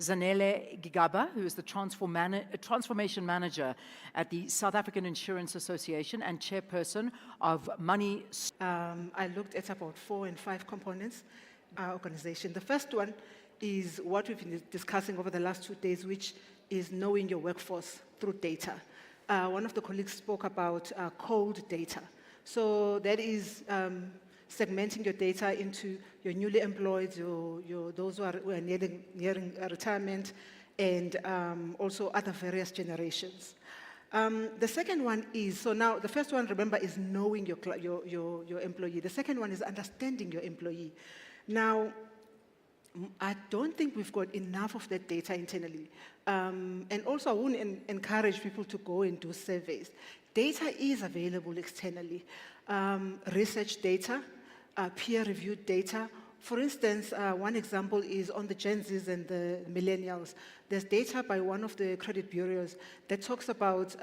Zanele Gigaba, who is the Transformation Manager at the South African Insurance Association and Chairperson of Money. I looked at about 4 and 5 components, organization. The first one is what we've been discussing over the last 2 days, which is knowing your workforce through data. One of the colleagues spoke about cold data. So that is segmenting your data into your newly employed, those who are nearing retirement, and also other various generations. The second one is, so now the first one, remember, is knowing your employee. The second one is understanding your employee. Now, I don't think we've got enough of that data internally. And also, I wouldn't encourage people to go and do surveys. Data is available externally. Research data, peer-reviewed data. For instance, one example is on the Gen Zs and the millennials. There's data by one of the credit bureaus that talks about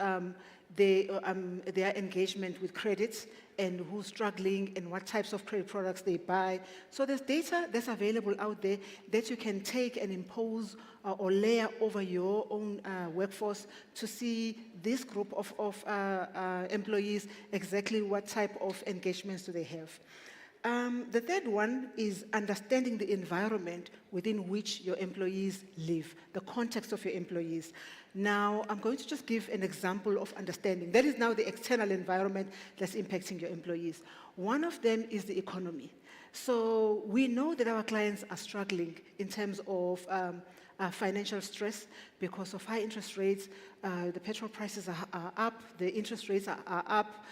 their engagement with credits and who's struggling and what types of credit products they buy. So there's data that's available out there that you can take and impose or layer over your own workforce to see this group of employees, exactly what type of engagements do they have. The third one is understanding the environment within which your employees live, the context of your employees. Now, I'm going to just give an example of understanding. That is now the external environment that's impacting your employees. One of them is the economy. So we know that our clients are struggling in terms of financial stress because of high interest rates. The petrol prices are up, the interest rates are up.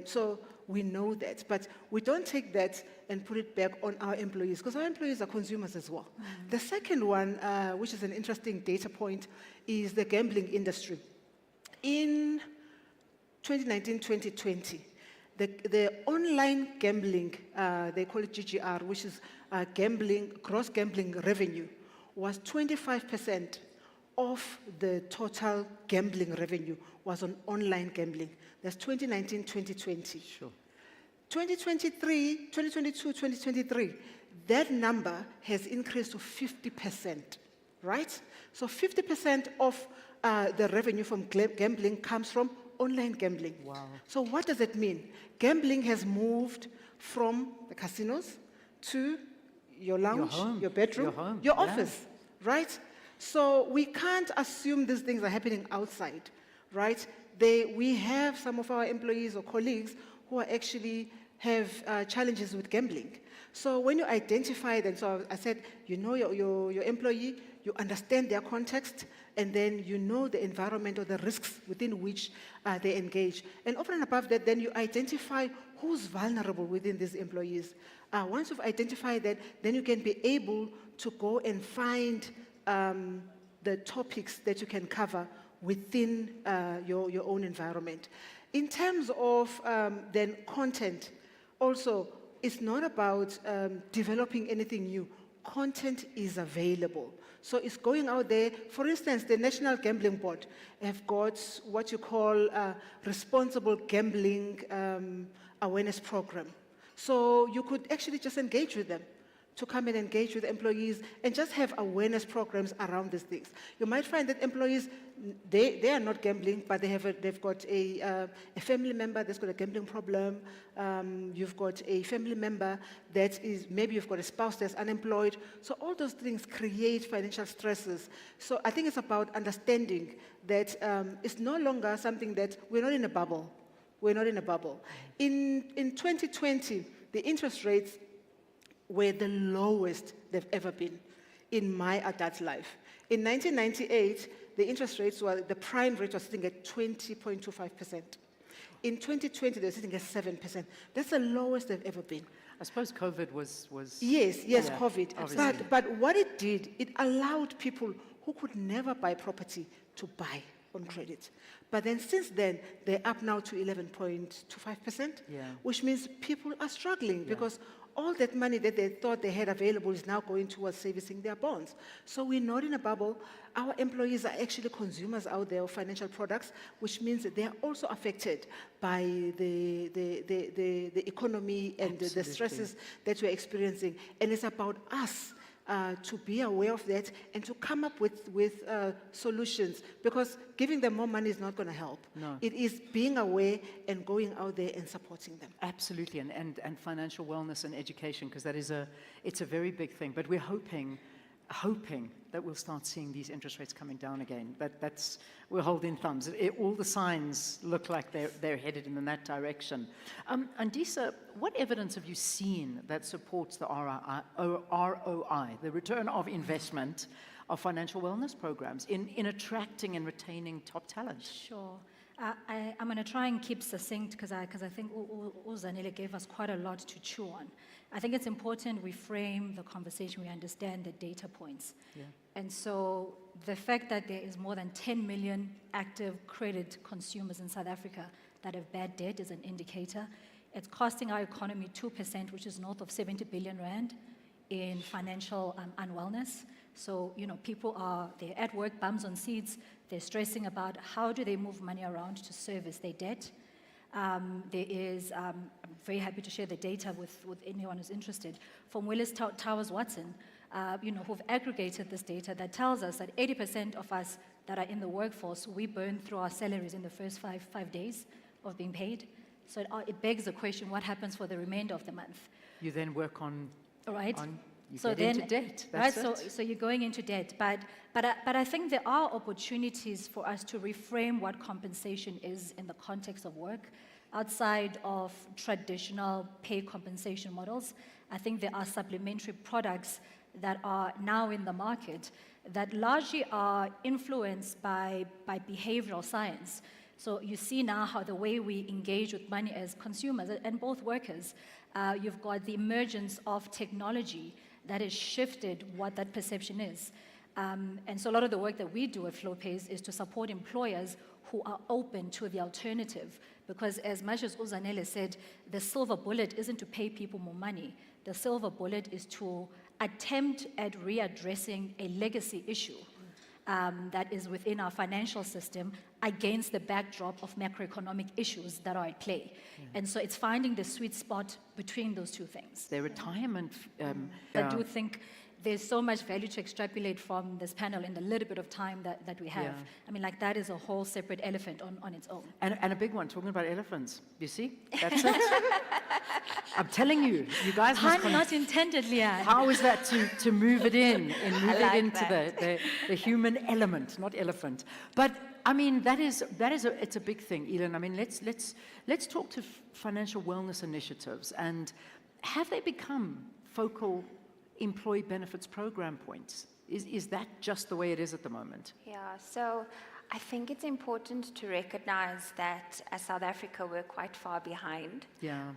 So we know that, but we don't take that and put it back on our employees because our employees are consumers as well. The second one, which is an interesting data point, is the gambling industry. In 2019-2020, the online gambling, they call it GGR, which is gross gambling revenue, was 25% of the total gambling revenue was on online gambling. That's 2019-2020. Sure. 2022, 2023, that number has increased to 50%, right? So 50% of the revenue from gambling comes from online gambling. Wow. So what does it mean? Gambling has moved from the casinos to your lounge, your bedroom, your office, right? So we can't assume these things are happening outside, right? We have some of our employees or colleagues who are actually have challenges with gambling. So when you identify them, so I said, you know your employee, you understand their context, and then you know the environment or the risks within which they engage. And over and above that, then you identify who's vulnerable within these employees. Once you've identified that, then you can be able to go and find the topics that you can cover within your own environment. In terms of then content, also, it's not about developing anything new. Content is available. So it's going out there. For instance, the National Gambling Board have got what you call responsible gambling awareness program. So you could actually just engage with them to come and engage with employees and just have awareness programs around these things. You might find that employees, they are not gambling, but they've got a family member that's got a gambling problem. You've got a family member that is, maybe you've got a spouse that's unemployed. So all those things create financial stresses. So I think it's about understanding that it's no longer something that we're not in a bubble. We're not in a bubble. In 2020, the interest rates were the lowest they've ever been in my adult life. In 1998, the interest rates were, the prime rate was sitting at 20.25%. In 2020, they're sitting at 7%. That's the lowest they've ever been. I suppose COVID was Yes, yeah, COVID. But what it did, it allowed people who could never buy property to buy on credit. But then since then, they're up now to 11.25%, which means people are struggling because all that money that they thought they had available is now going towards servicing their bonds. So we're not in a bubble. Our employees are actually consumers out there of financial products, which means that they are also affected by the economy and the stresses that we're experiencing. And it's about us to be aware of that and to come up with solutions, because giving them more money is not going to help. No. It is being aware and going out there and supporting them. Absolutely, and financial wellness and education, because it's a very big thing. But we're hoping that we'll start seeing these interest rates coming down again. We're holding thumbs. All the signs look like they're headed in that direction. Andisa, what evidence have you seen that supports the ROI, the return of investment of financial wellness programs in attracting and retaining top talent? Sure. I'm going to try and keep succinct because I think Uzanele gave us quite a lot to chew on. I think it's important we frame the conversation, we understand the data points. Yeah. And so the fact that there is more than 10 million active credit consumers in South Africa that have bad debt is an indicator. It's costing our economy 2%, which is north of 70 billion rand in financial unwellness. So, people they're at work, bums on seats, they're stressing about how do they move money around to service their debt. I'm very happy to share the data with anyone who's interested, from Willis Towers Watson, who've aggregated this data that tells us that 80% of us that are in the workforce, we burn through our salaries in the first five days of being paid. So it begs the question, what happens for the remainder of the month? You then work on... Right. You get into debt. That's right. So you're going into debt, but I think there are opportunities for us to reframe what compensation is in the context of work, outside of traditional pay compensation models. I think there are supplementary products that are now in the market that largely are influenced by behavioral science. So you see now how the way we engage with money as consumers and both workers, you've got the emergence of technology that has shifted what that perception is. And so a lot of the work that we do at FlowPace is to support employers who are open to the alternative. Because as much as Uzanele said, the silver bullet isn't to pay people more money. The silver bullet is to attempt at readdressing a legacy issue that is within our financial system against the backdrop of macroeconomic issues that are at play. And so it's finding the sweet spot between those two things. Their retirement... I do think there's so much value to extrapolate from this panel in the little bit of time that we have. Yeah. I mean, that is a whole separate elephant on its own. And a big one, talking about elephants. You see? That's it. I'm telling you, you guys must... Not intended, Leanne. How is that to move it in and move like it into the human element, not elephant? But I mean, it's a big thing, Elon. I mean, let's talk to financial wellness initiatives, and have they become focal employee benefits program points? Is that just the way it is at the moment? Yeah, so I think it's important to recognize that as South Africa, we're quite far behind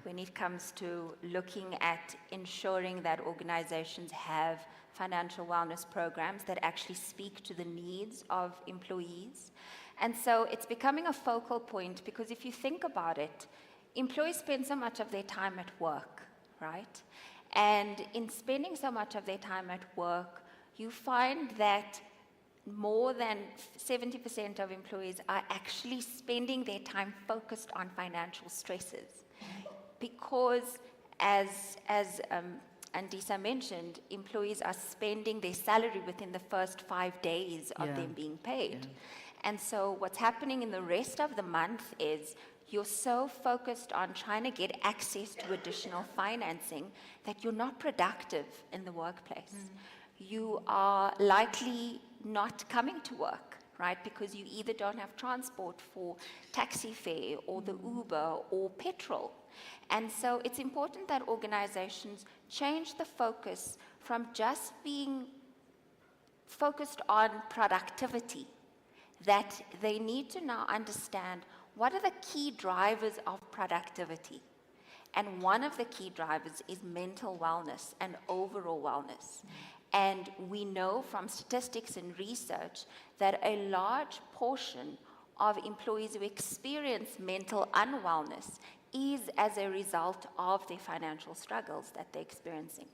when it comes to looking at ensuring that organizations have financial wellness programs that actually speak to the needs of employees. And so it's becoming a focal point because if you think about it, employees spend so much of their time at work, right? And in spending so much of their time at work, you find that more than 70% of employees are actually spending their time focused on financial stresses. Because as Andisa mentioned, employees are spending their salary within the first 5 days of them being paid. And so what's happening in the rest of the month is you're so focused on trying to get access to additional financing that you're not productive in the workplace. You are likely not coming to work, right? Because you either don't have transport for taxi fare or the Uber or petrol. And so it's important that organizations change the focus from just being focused on productivity, that they need to now understand what are the key drivers of productivity. And one of the key drivers is mental wellness and overall wellness. And we know from statistics and research that a large portion of employees who experience mental unwellness is as a result of their financial struggles that they're experiencing.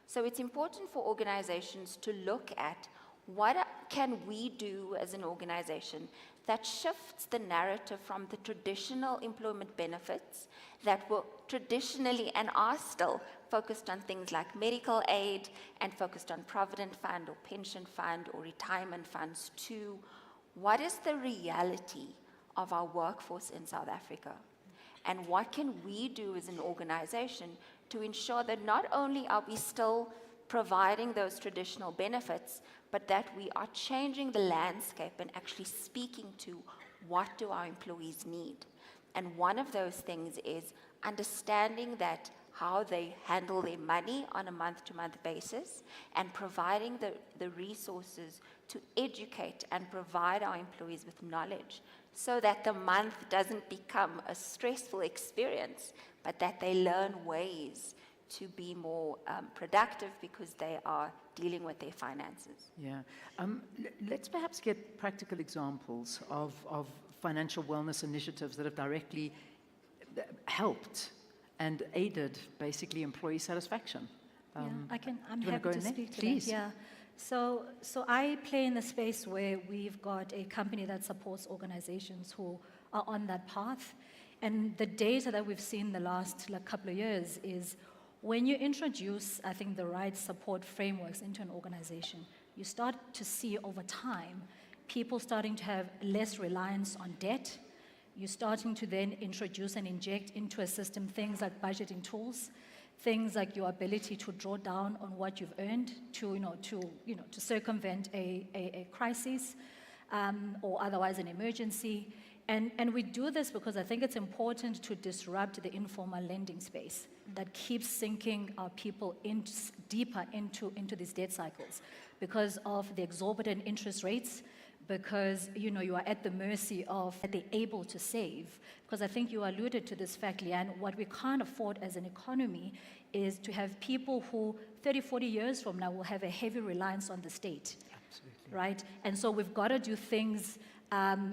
So it's important for organizations to look at what can we do as an organization that shifts the narrative from the traditional employment benefits that were traditionally and are still focused on things like medical aid and focused on provident fund or pension fund or retirement funds, to what is the reality of our workforce in South Africa? And what can we do as an organization to ensure that not only are we still providing those traditional benefits, but that we are changing the landscape and actually speaking to what do our employees need. And one of those things is understanding that how they handle their money on a month-to-month basis and providing the resources to educate and provide our employees with knowledge so that the month doesn't become a stressful experience, but that they learn ways to be more productive because they are dealing with their finances. Yeah. Let's perhaps get practical examples of financial wellness initiatives that have directly helped and aided basically employee satisfaction. I'm do you wanna happy go to in there? speak to Please. that. Yeah. So I play in a space where we've got a company that supports organizations who are on that path. And the data that we've seen the last couple of years is when you introduce, I think, the right support frameworks into an organization, you start to see over time people starting to have less reliance on debt. You're starting to then introduce and inject into a system things like budgeting tools, things like your ability to draw down on what you've earned to circumvent a crisis or otherwise an emergency. And we do this because I think it's important to disrupt the informal lending space that keeps sinking our people deeper into these debt cycles because of the exorbitant interest rates, because you are at the mercy of that they're able to save. Because I think you alluded to this fact, Leanne, what we can't afford as an economy is to have people who 30, 40 years from now will have a heavy reliance on the state. Absolutely. Right? And so we've got to do things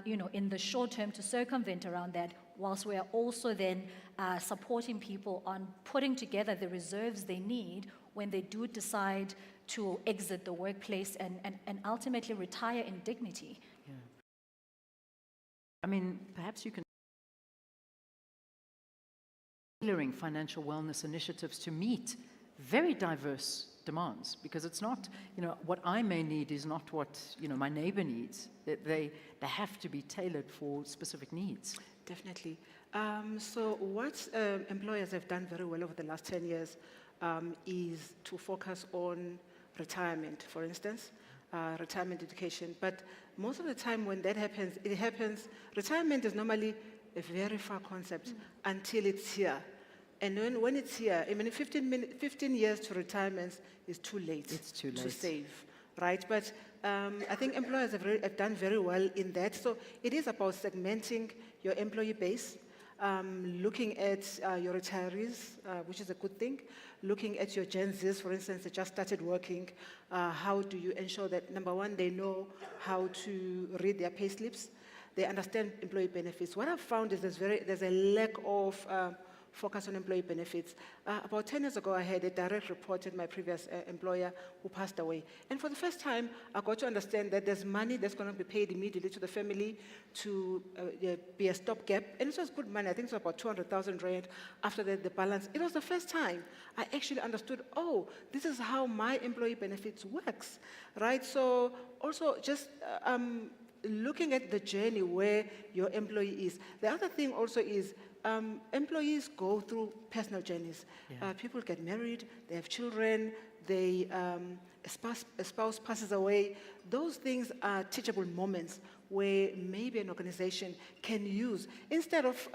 in the short term to circumvent around that, whilst we are also then supporting people on putting together the reserves they need when they do decide to exit the workplace and ultimately retire in dignity. Yeah. I mean, perhaps you can tailoring financial wellness initiatives to meet very diverse demands, because it's not, what I may need is not what, my neighbor needs. They have to be tailored for specific needs. Definitely. So what employers have done very well over the last 10 years is to focus on retirement, for instance, retirement education. But most of the time when that happens, retirement is normally a very far concept until it's here. And when it's here, 15 years to retirement is too late. It's too late to save, right? But I think employers have done very well in that. So it is about segmenting your employee base, looking at your retirees, which is a good thing, looking at your Gen Zs, for instance, that just started working. How do you ensure that, number one, they know how to read their pay slips, they understand employee benefits? What I've found is there's a lack of focus on employee benefits. About 10 years ago, I had a direct report at my previous employer who passed away. And for the first time, I got to understand that there's money that's going to be paid immediately to the family to be a stopgap. And it was good money. I think it was about 200,000 rand. After that, the balance. It was the first time I actually understood, this is how my employee benefits works, right? So also just looking at the journey where your employee is. The other thing also is employees go through personal journeys. Yeah. People get married, they have children, a spouse passes away. Those things are teachable moments where maybe an organization can use. Instead of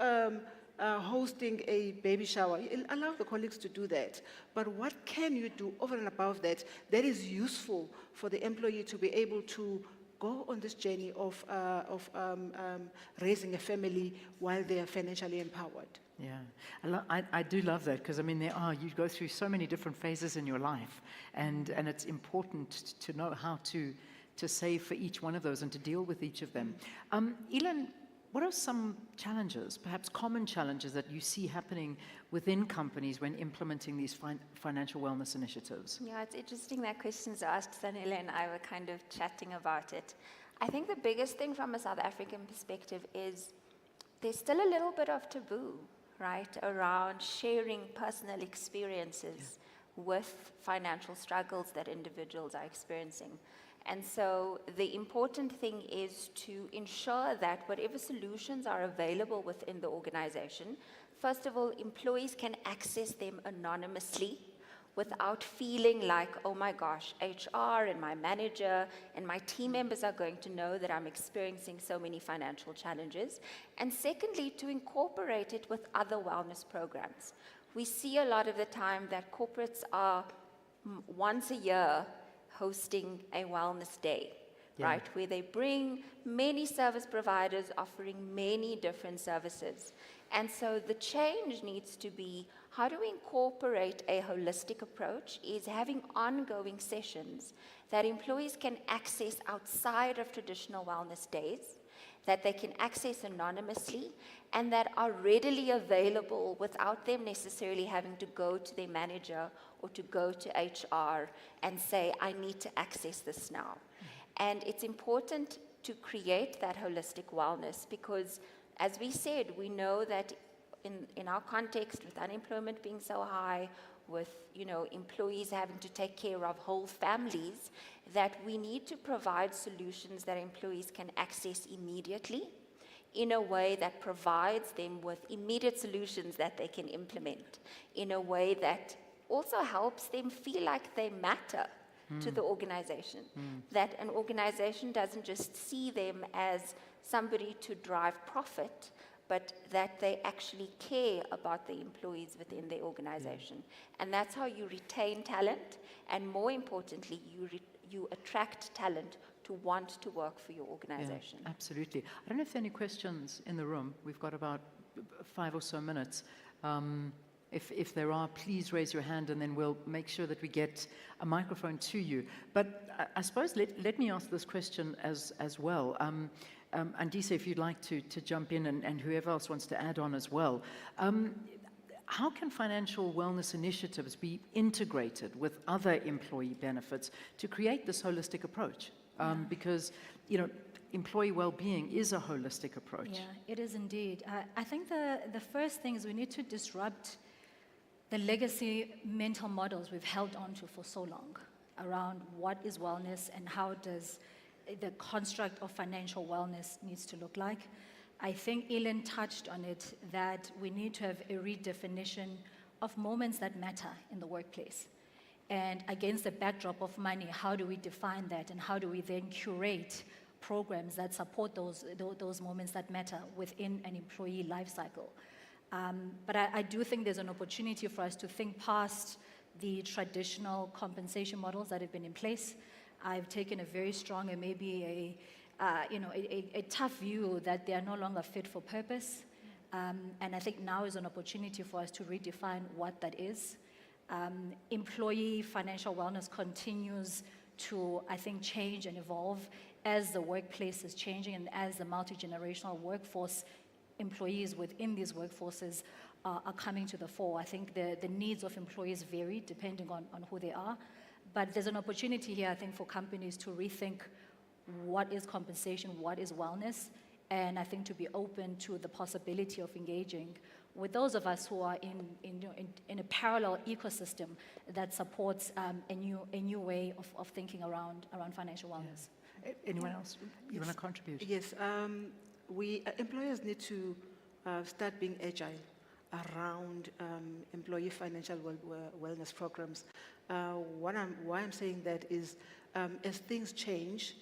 hosting a baby shower, allow the colleagues to do that. But what can you do over and above that that is useful for the employee to be able to go on this journey of raising a family while they are financially empowered? Yeah, I do love that, because you go through so many different phases in your life, and it's important to know how to save for each one of those and to deal with each of them. Elan, what are some challenges, perhaps common challenges, that you see happening within companies when implementing these financial wellness initiatives? Yeah, it's interesting that question's asked. Sanela and I were kind of chatting about it. I think the biggest thing from a South African perspective is there's still a little bit of taboo right, around sharing personal experiences with financial struggles that individuals are experiencing. And so the important thing is to ensure that whatever solutions are available within the organization, first of all, employees can access them anonymously without feeling like, oh my gosh, HR and my manager and my team members are going to know that I'm experiencing so many financial challenges. And secondly, to incorporate it with other wellness programs. We see a lot of the time that corporates are once a year hosting a wellness day, right? Where they bring many service providers offering many different services. And so the change needs to be, how do we incorporate a holistic approach is having ongoing sessions that employees can access outside of traditional wellness days, that they can access anonymously, and that are readily available without them necessarily having to go to their manager or to go to HR and say, I need to access this now. And it's important to create that holistic wellness because, as we said, we know that in our context, with unemployment being so high, with employees having to take care of whole families, that we need to provide solutions that employees can access immediately in a way that provides them with immediate solutions that they can implement, in a way that also helps them feel like they matter to the organization, that an organization doesn't just see them as somebody to drive profit, but that they actually care about the employees within their organization. And that's how you retain talent, and more importantly, you attract talent to want to work for your organization. Yeah, absolutely. I don't know if there are any questions in the room. We've got about 5 or so minutes. If there are, please raise your hand and then we'll make sure that we get a microphone to you. But I suppose let me ask this question as well. Andisa, if you'd like to jump in and whoever else wants to add on as well. How can financial wellness initiatives be integrated with other employee benefits to create this holistic approach? Because, employee well-being is a holistic approach. Yeah, it is indeed. I think the first thing is we need to disrupt the legacy mental models we've held on to for so long around what is wellness and how does the construct of financial wellness needs to look like. I think Ellen touched on it, that we need to have a redefinition of moments that matter in the workplace. And against the backdrop of money, how do we define that, and how do we then curate programs that support those moments that matter within an employee life cycle? But I do think there's an opportunity for us to think past the traditional compensation models that have been in place. I've taken a very strong and maybe a tough view that they are no longer fit for purpose. And I think now is an opportunity for us to redefine what that is. Employee financial wellness continues to, I think, change and evolve as the workplace is changing and as the multi-generational workforce employees within these workforces are coming to the fore. I think the needs of employees vary depending on who they are. But there's an opportunity here, I think, for companies to rethink what is compensation, what is wellness, and I think to be open to the possibility of engaging with those of us who are in a parallel ecosystem that supports a new way of thinking around financial wellness. Yeah. Anyone else? You want to contribute? Yes. Employers need to start being agile around employee financial wellness programs. Why I'm saying that is, as things change,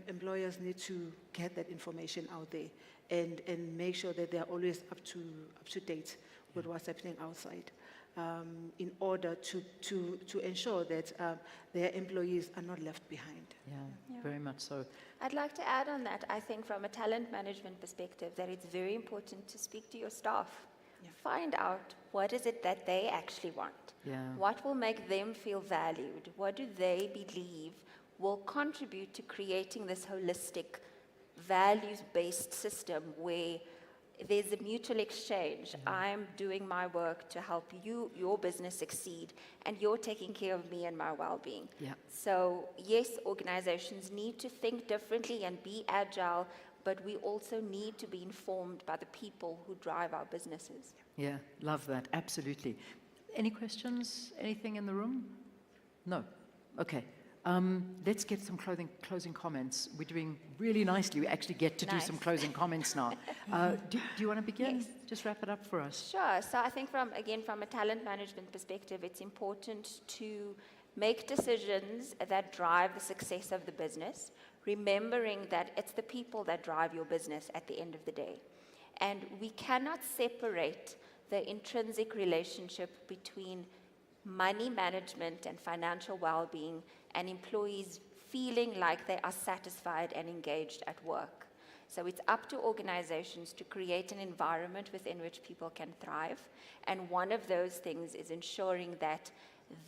employers need to get that information out there and make sure that they are always up to date with what's happening outside, in order to ensure that their employees are not left behind. Yeah, very much so. I'd like to add on that. I think from a talent management perspective that it's very important to speak to your staff. Yeah. Find out what is it that they actually want. Yeah. What will make them feel valued? What do they believe will contribute to creating this holistic, values-based system where there's a mutual exchange. I'm doing my work to help you, your business succeed, and you're taking care of me and my well-being. Yeah. So yes, organizations need to think differently and be agile, but we also need to be informed by the people who drive our businesses. Yeah, love that, absolutely. Any questions? Anything in the room? No? Okay. Let's get some closing comments. We're doing really nicely. We actually get to do some closing comments now. Do you want to begin? Yes. Just wrap it up for us. Sure. So I think from a talent management perspective, it's important to make decisions that drive the success of the business, remembering that it's the people that drive your business at the end of the day. And we cannot separate the intrinsic relationship between money management and financial well-being and employees feeling like they are satisfied and engaged at work. So it's up to organizations to create an environment within which people can thrive. And one of those things is ensuring that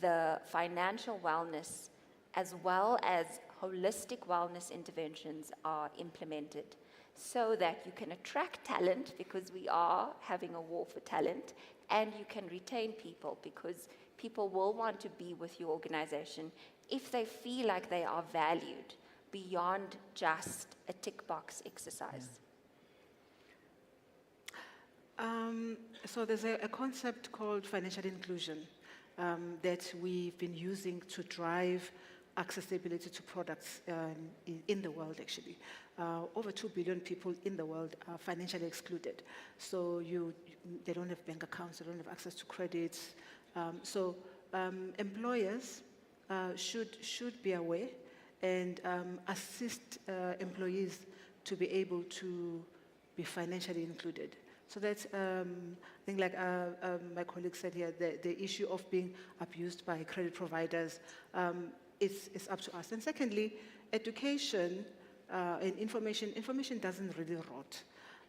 the financial wellness as well as holistic wellness interventions are implemented so that you can attract talent, because we are having a war for talent, and you can retain people, because people will want to be with your organization if they feel like they are valued beyond just a tick box exercise. So there's a concept called financial inclusion that we've been using to drive accessibility to products in the world, actually. Over 2 billion people in the world are financially excluded. So they don't have bank accounts, they don't have access to credits. Employers should be aware and assist employees to be able to be financially included. So that's, I think like my colleague said here, the issue of being abused by credit providers, it's up to us. And secondly, education and information doesn't really rot.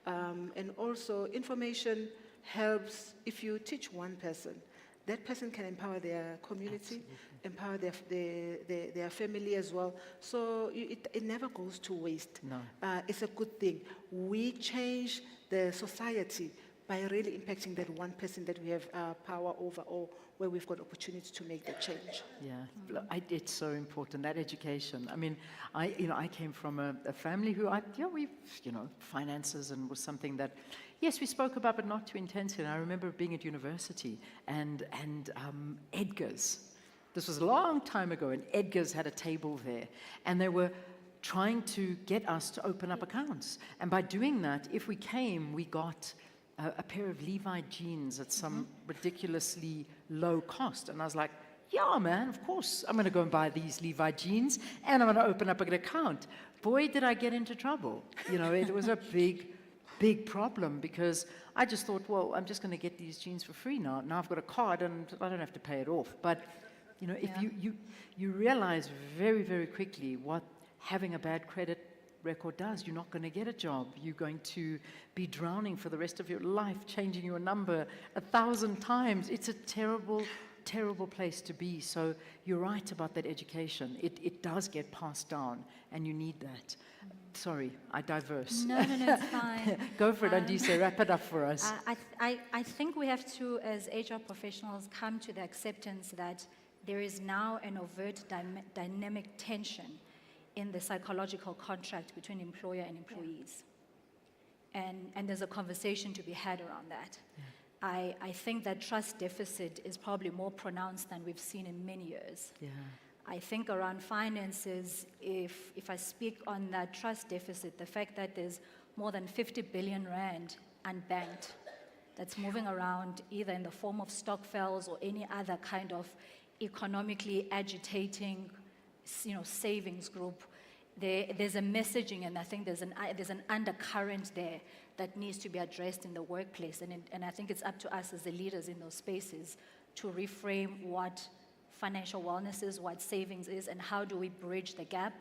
And also information helps. If you teach one person, that person can empower their community, empower their family as well. So it never goes to waste. No. It's a good thing. We change the society by really impacting that one person that we have power over, or where we've got opportunity to make that change. Yeah, look, it's so important, that education. I mean, I came from a family who, finances and was something that, yes, we spoke about, but not too intensely. And I remember being at university and Edgar's. This was a long time ago, and Edgar's had a table there, and they were trying to get us to open up accounts. And by doing that, if we came, we got a pair of Levi jeans at some ridiculously low cost. And I was like, yeah, man, of course, I'm going to go and buy these Levi jeans, and I'm going to open up an account. Boy, did I get into trouble. It was a big problem, because I just thought, well, I'm just going to get these jeans for free now. Now I've got a card, and I don't have to pay it off. But, if you realize very, very quickly what having a bad credit record does. You're not going to get a job. You're going to be drowning for the rest of your life, changing your number 1,000 times. It's a terrible, terrible place to be. So you're right about that education. It does get passed down, and you need that. Sorry, I diverse. No, it's fine. Go for it, Andisa. Wrap it up for us. I think we have to, as HR professionals, come to the acceptance that there is now an overt dynamic tension in the psychological contract between employer and employees. And there's a conversation to be had around that. Yeah. I think that trust deficit is probably more pronounced than we've seen in many years. Yeah. I think around finances, if I speak on that trust deficit, the fact that there's more than 50 billion rand unbanked that's moving around either in the form of stokvels or any other kind of economically agitating savings group, there's a messaging, and I think there's an undercurrent there that needs to be addressed in the workplace, and I think it's up to us as the leaders in those spaces to reframe what financial wellness is, what savings is, and how do we bridge the gap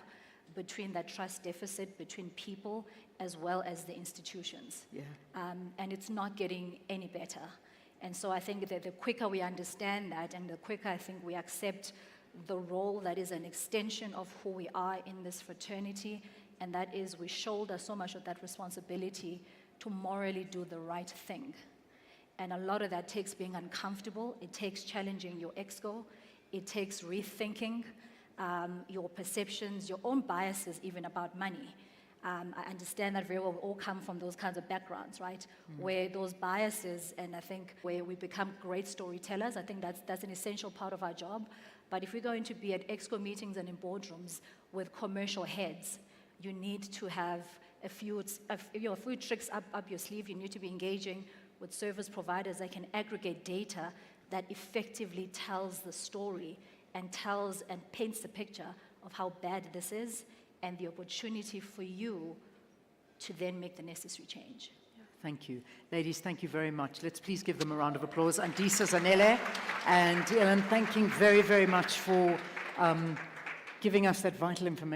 between that trust deficit between people as well as the institutions. Yeah. And it's not getting any better. And so I think that the quicker we understand that, and the quicker I think we accept the role that is an extension of who we are in this fraternity, and that is we shoulder so much of that responsibility to morally do the right thing. And a lot of that takes being uncomfortable, it takes challenging your ego, it takes rethinking your perceptions, your own biases even about money. I understand that very well. We all come from those kinds of backgrounds, right? Where those biases, and I think where we become great storytellers, I think that's an essential part of our job. But if we're going to be at exco meetings and in boardrooms with commercial heads, you need to have a few tricks up your sleeve. You need to be engaging with service providers that can aggregate data that effectively tells the story and tells and paints the picture of how bad this is and the opportunity for you to then make the necessary change. Thank you. Ladies, thank you very much. Let's please give them a round of applause. Andisa, Zanele, and Ellen, thanking very, very much for giving us that vital information.